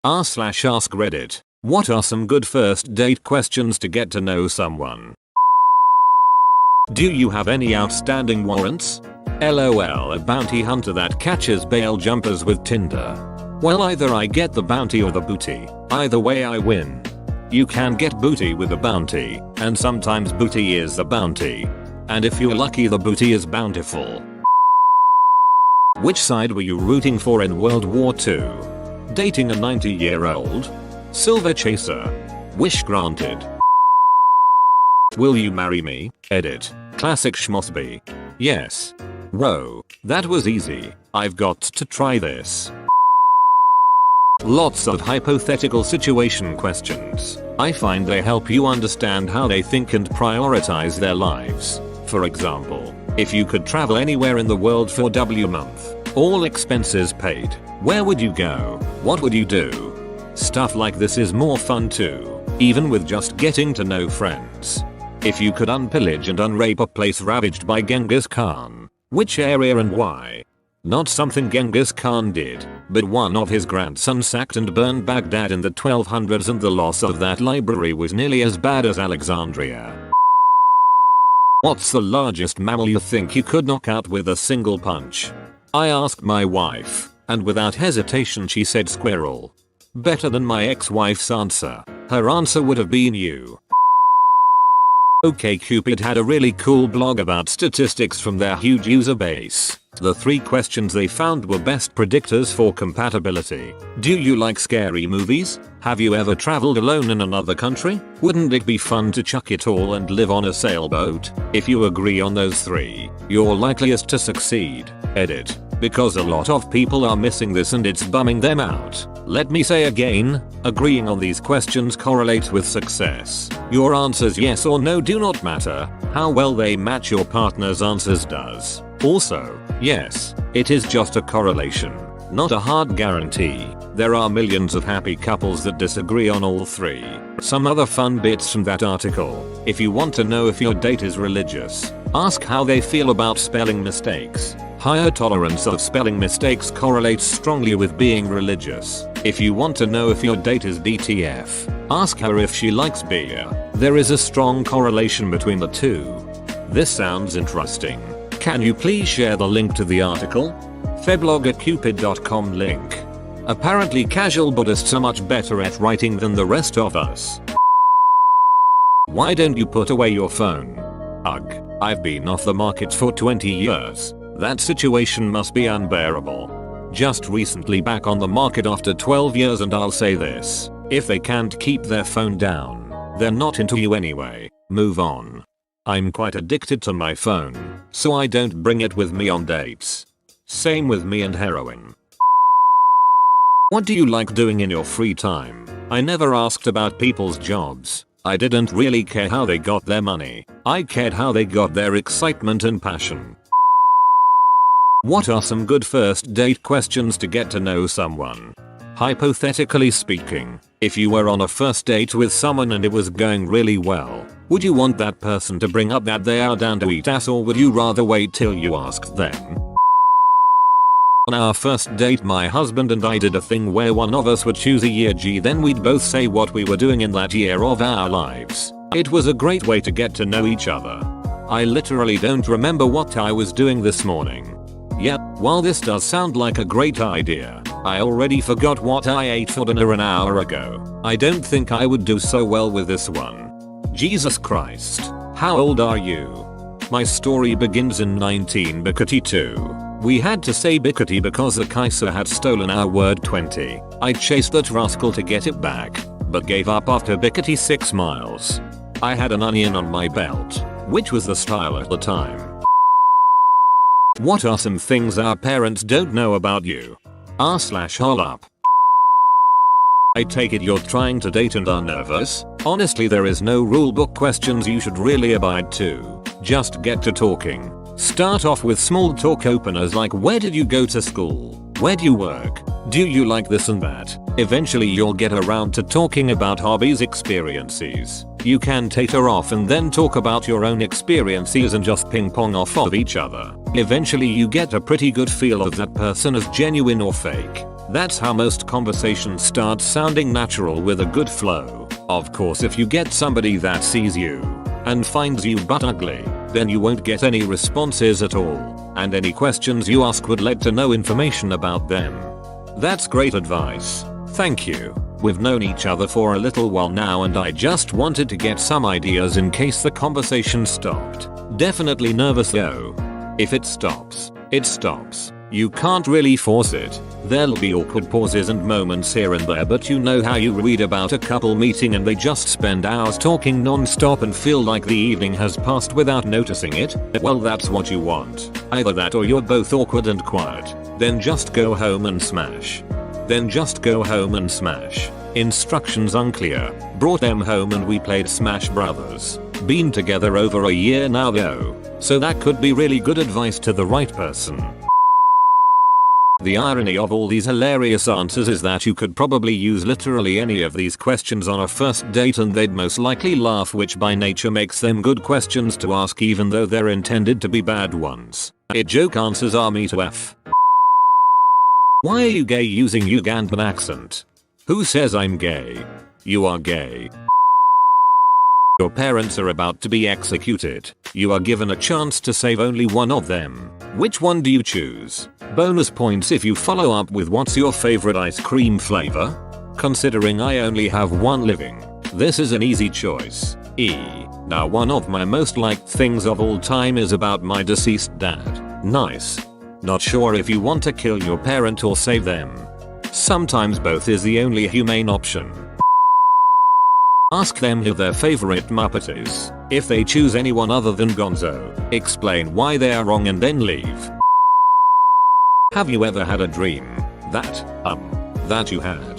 r/AskReddit. What are some good first date questions to get to know someone? Do you have any outstanding warrants? LOL, a bounty hunter that catches bail jumpers with Tinder. Well, either I get the bounty or the booty. Either way I win. You can get booty with a bounty, and sometimes booty is the bounty. And if you're lucky, the booty is bountiful. Which side were you rooting for in World War II? Dating a 90-year-old? Silver chaser? Wish granted. Will you marry me? Edit. Classic schmosby. Yes. Whoa, that was easy. I've got to try this. Lots of hypothetical situation questions. I find they help you understand how they think and prioritize their lives. For example, if you could travel anywhere in the world for a month, all expenses paid, where would you go? What would you do? Stuff like this is more fun too, even with just getting to know friends. If you could unpillage and unrape a place ravaged by Genghis Khan, which area and why? Not something Genghis Khan did, but one of his grandsons sacked and burned Baghdad in the 1200s, and the loss of that library was nearly as bad as Alexandria. What's the largest mammal you think you could knock out with a single punch? I asked my wife, and without hesitation she said squirrel. Better than my ex-wife's answer. Her answer would have been you. OkCupid had a really cool blog about statistics from their huge user base. The 3 questions they found were best predictors for compatibility. Do you like scary movies? Have you ever traveled alone in another country? Wouldn't it be fun to chuck it all and live on a sailboat? If you agree on those 3, you're likeliest to succeed. Edit. Because a lot of people are missing this and it's bumming them out. Let me say again, agreeing on these questions correlates with success. Your answers yes or no do not matter. How well they match your partner's answers does. Also, yes, it is just a correlation, not a hard guarantee. There are millions of happy couples that disagree on all 3. Some other fun bits from that article. If you want to know if your date is religious, ask how they feel about spelling mistakes. Higher tolerance of spelling mistakes correlates strongly with being religious. If you want to know if your date is DTF, ask her if she likes beer. There is a strong correlation between the 2. This sounds interesting. Can you please share the link to the article? feblog@cupid.com link. Apparently casual Buddhists are much better at writing than the rest of us. Why don't you put away your phone? Ugh, I've been off the market for 20 years. That situation must be unbearable. Just recently back on the market after 12 years, and I'll say this. If they can't keep their phone down, they're not into you anyway. Move on. I'm quite addicted to my phone, so I don't bring it with me on dates. Same with me and heroin. What do you like doing in your free time? I never asked about people's jobs. I didn't really care how they got their money. I cared how they got their excitement and passion. What are some good first date questions to get to know someone? Hypothetically speaking, if you were on a first date with someone and it was going really well, would you want that person to bring up that they are down to eat ass, or would you rather wait till you asked them? On our first date, my husband and I did a thing where one of us would choose a year G, then we'd both say what we were doing in that year of our lives. It was a great way to get to know each other. I literally don't remember what I was doing this morning. Yep, while this does sound like a great idea, I already forgot what I ate for dinner an hour ago. I don't think I would do so well with this one. Jesus Christ. How old are you? My story begins in 1942. We had to say bickety because the Kaiser had stolen our word 20. I chased that rascal to get it back, but gave up after bickety 6 miles. I had an onion on my belt, which was the style at the time. What are some things our parents don't know about you? r/hol up. I take it you're trying to date and are nervous? Honestly, there is no rulebook questions you should really abide to. Just get to talking. Start off with small talk openers like where did you go to school? Where do you work? Do you like this and that? Eventually you'll get around to talking about hobbies, experiences. You can tater off and then talk about your own experiences and just ping pong off of each other. Eventually you get a pretty good feel of that person as genuine or fake. That's how most conversations start, sounding natural with a good flow. Of course, if you get somebody that sees you and finds you butt ugly, then you won't get any responses at all, and any questions you ask would lead to no information about them. That's great advice. Thank you. We've known each other for a little while now and I just wanted to get some ideas in case the conversation stopped. Definitely nervous though. If it stops, it stops. You can't really force it. There'll be awkward pauses and moments here and there, but you know how you read about a couple meeting and they just spend hours talking non-stop and feel like the evening has passed without noticing it? Well, that's what you want. Either that or you're both awkward and quiet. Then just go home and smash. Instructions unclear. Brought them home and we played Smash Brothers. Been together over a year now though, so that could be really good advice to the right person. The irony of all these hilarious answers is that you could probably use literally any of these questions on a first date and they'd most likely laugh, which by nature makes them good questions to ask even though they're intended to be bad ones. Joke answers are me to F. Why are you gay using Ugandan accent? Who says I'm gay? You are gay. Your parents are about to be executed. You are given a chance to save only one of them. Which one do you choose? Bonus points if you follow up with what's your favorite ice cream flavor? Considering I only have one living, this is an easy choice. E. Now one of my most liked things of all time is about my deceased dad. Nice. Not sure if you want to kill your parent or save them. Sometimes both is the only humane option. Ask them who their favorite Muppet is. If they choose anyone other than Gonzo, explain why they are wrong and then leave. Have you ever had a dream that you had,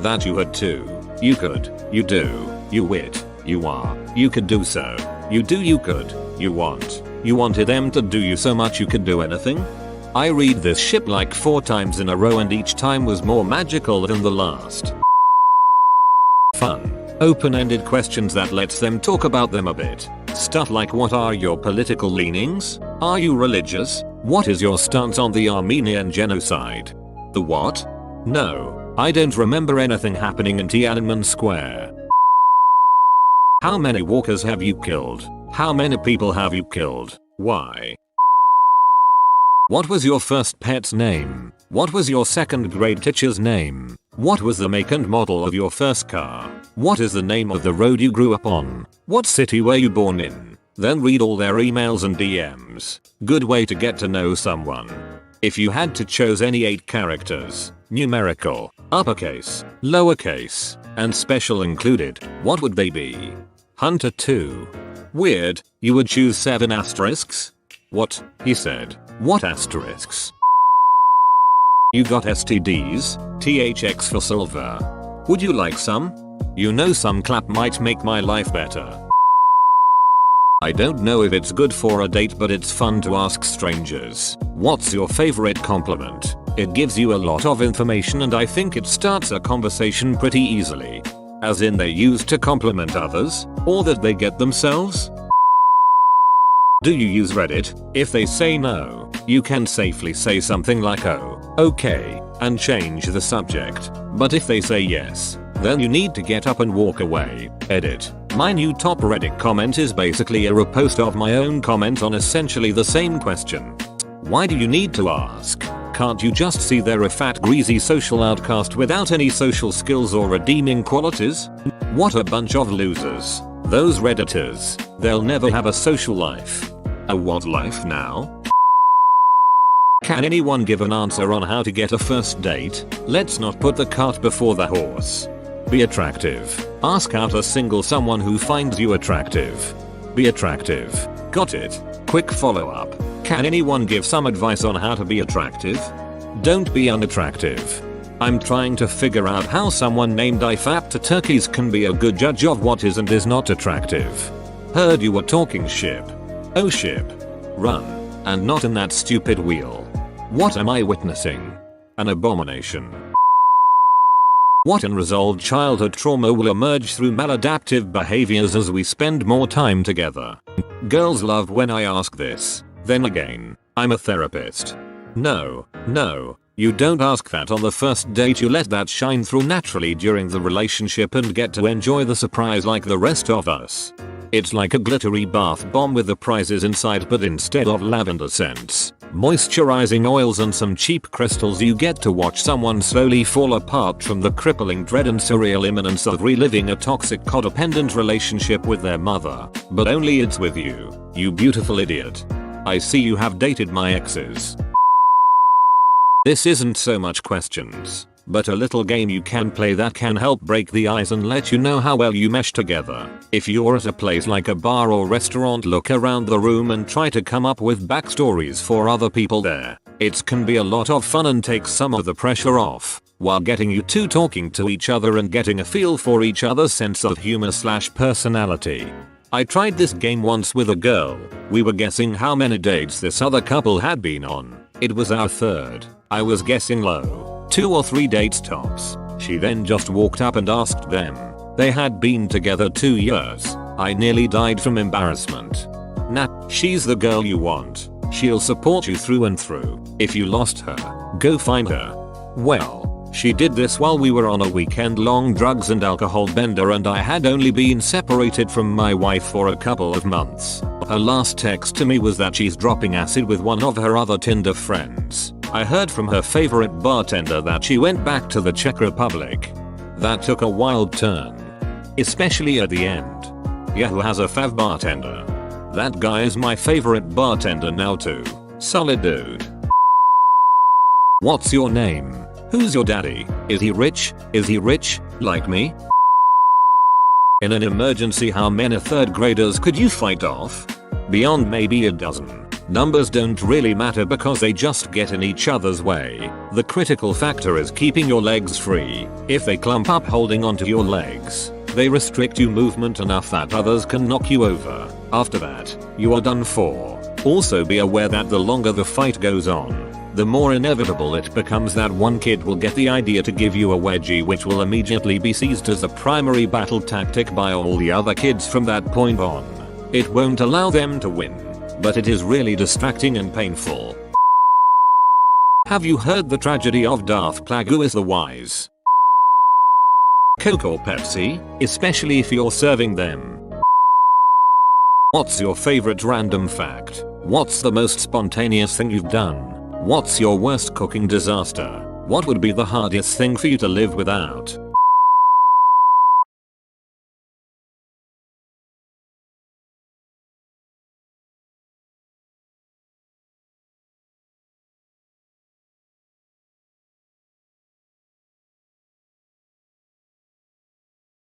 that you had to, you could, you do, you wit, you are, you could do so, you do, you could, you want, you wanted them to do you so much you could do anything? I read this ship like 4 times in a row and each time was more magical than the last. Fun. Open-ended questions that lets them talk about them a bit. Stuff like, what are your political leanings? Are you religious? What is your stance on the Armenian genocide? The what? No, I don't remember anything happening in Tiananmen Square. How many walkers have you killed? How many people have you killed? Why? What was your first pet's name? What was your second grade teacher's name? What was the make and model of your first car? What is the name of the road you grew up on? What city were you born in? Then read all their emails and DMs. Good way to get to know someone. If you had to choose any 8 characters, numerical, uppercase, lowercase, and special included, what would they be? Hunter 2. Weird, you would choose 7 asterisks? What? He said. What asterisks? You got STDs? THX for silver. Would you like some? You know, some clap might make my life better. I don't know if it's good for a date, but it's fun to ask strangers. What's your favorite compliment? It gives you a lot of information and I think it starts a conversation pretty easily. As in they're used to compliment others, or that they get themselves? Do you use Reddit? If they say no, you can safely say something like oh, okay, and change the subject. But if they say yes, then you need to get up and walk away. Edit. My new top Reddit comment is basically a repost of my own comment on essentially the same question. Why do you need to ask? Can't you just see they're a fat greasy social outcast without any social skills or redeeming qualities? What a bunch of losers. Those Redditors, they'll never have a social life. A what life now? Can anyone give an answer on how to get a first date? Let's not put the cart before the horse. Be attractive. Ask out a single someone who finds you attractive. Be attractive. Got it. Quick follow-up. Can anyone give some advice on how to be attractive? Don't be unattractive. I'm trying to figure out how someone named IFAP to turkeys can be a good judge of what is and is not attractive. Heard you were talking ship. Oh ship. Run. And not in that stupid wheel. What am I witnessing? An abomination. What unresolved childhood trauma will emerge through maladaptive behaviors as we spend more time together? Girls love when I ask this. Then again, I'm a therapist. No, You don't ask that on the first date, you let that shine through naturally during the relationship and get to enjoy the surprise like the rest of us. It's like a glittery bath bomb with the prizes inside, but instead of lavender scents, moisturizing oils and some cheap crystals, you get to watch someone slowly fall apart from the crippling dread and surreal imminence of reliving a toxic codependent relationship with their mother. But only it's with you, you beautiful idiot. I see you have dated my exes. This isn't so much questions, but a little game you can play that can help break the ice and let you know how well you mesh together. If you're at a place like a bar or restaurant, look around the room and try to come up with backstories for other people there. It can be a lot of fun and take some of the pressure off, while getting you two talking to each other and getting a feel for each other's sense of humor/personality. I tried this game once with a girl. We were guessing how many dates this other couple had been on. It was our third. I was guessing low, 2 or 3 dates tops. She then just walked up and asked them. They had been together 2 years. I nearly died from embarrassment. Nah, she's the girl you want. She'll support you through and through. If you lost her, go find her. Well, she did this while we were on a weekend-long drugs and alcohol bender, and I had only been separated from my wife for a couple of months. Her last text to me was that she's dropping acid with one of her other Tinder friends. I heard from her favorite bartender that she went back to the Czech Republic. That took a wild turn. Especially at the end. Yeah, who has a fav bartender? That guy is my favorite bartender now too. Solid dude. What's your name? Who's your daddy? Is he rich? Is he rich, like me? In an emergency, how many third graders could you fight off? Beyond maybe a dozen. Numbers don't really matter because they just get in each other's way. The critical factor is keeping your legs free. If they clump up holding onto your legs, they restrict your movement enough that others can knock you over. After that, you are done for. Also be aware that the longer the fight goes on, the more inevitable it becomes that one kid will get the idea to give you a wedgie, which will immediately be seized as a primary battle tactic by all the other kids from that point on. It won't allow them to win, but it is really distracting and painful. Have you heard the tragedy of Darth Plague is the wise? Coke or Pepsi, especially if you're serving them. What's your favorite random fact? What's the most spontaneous thing you've done? What's your worst cooking disaster? What would be the hardest thing for you to live without?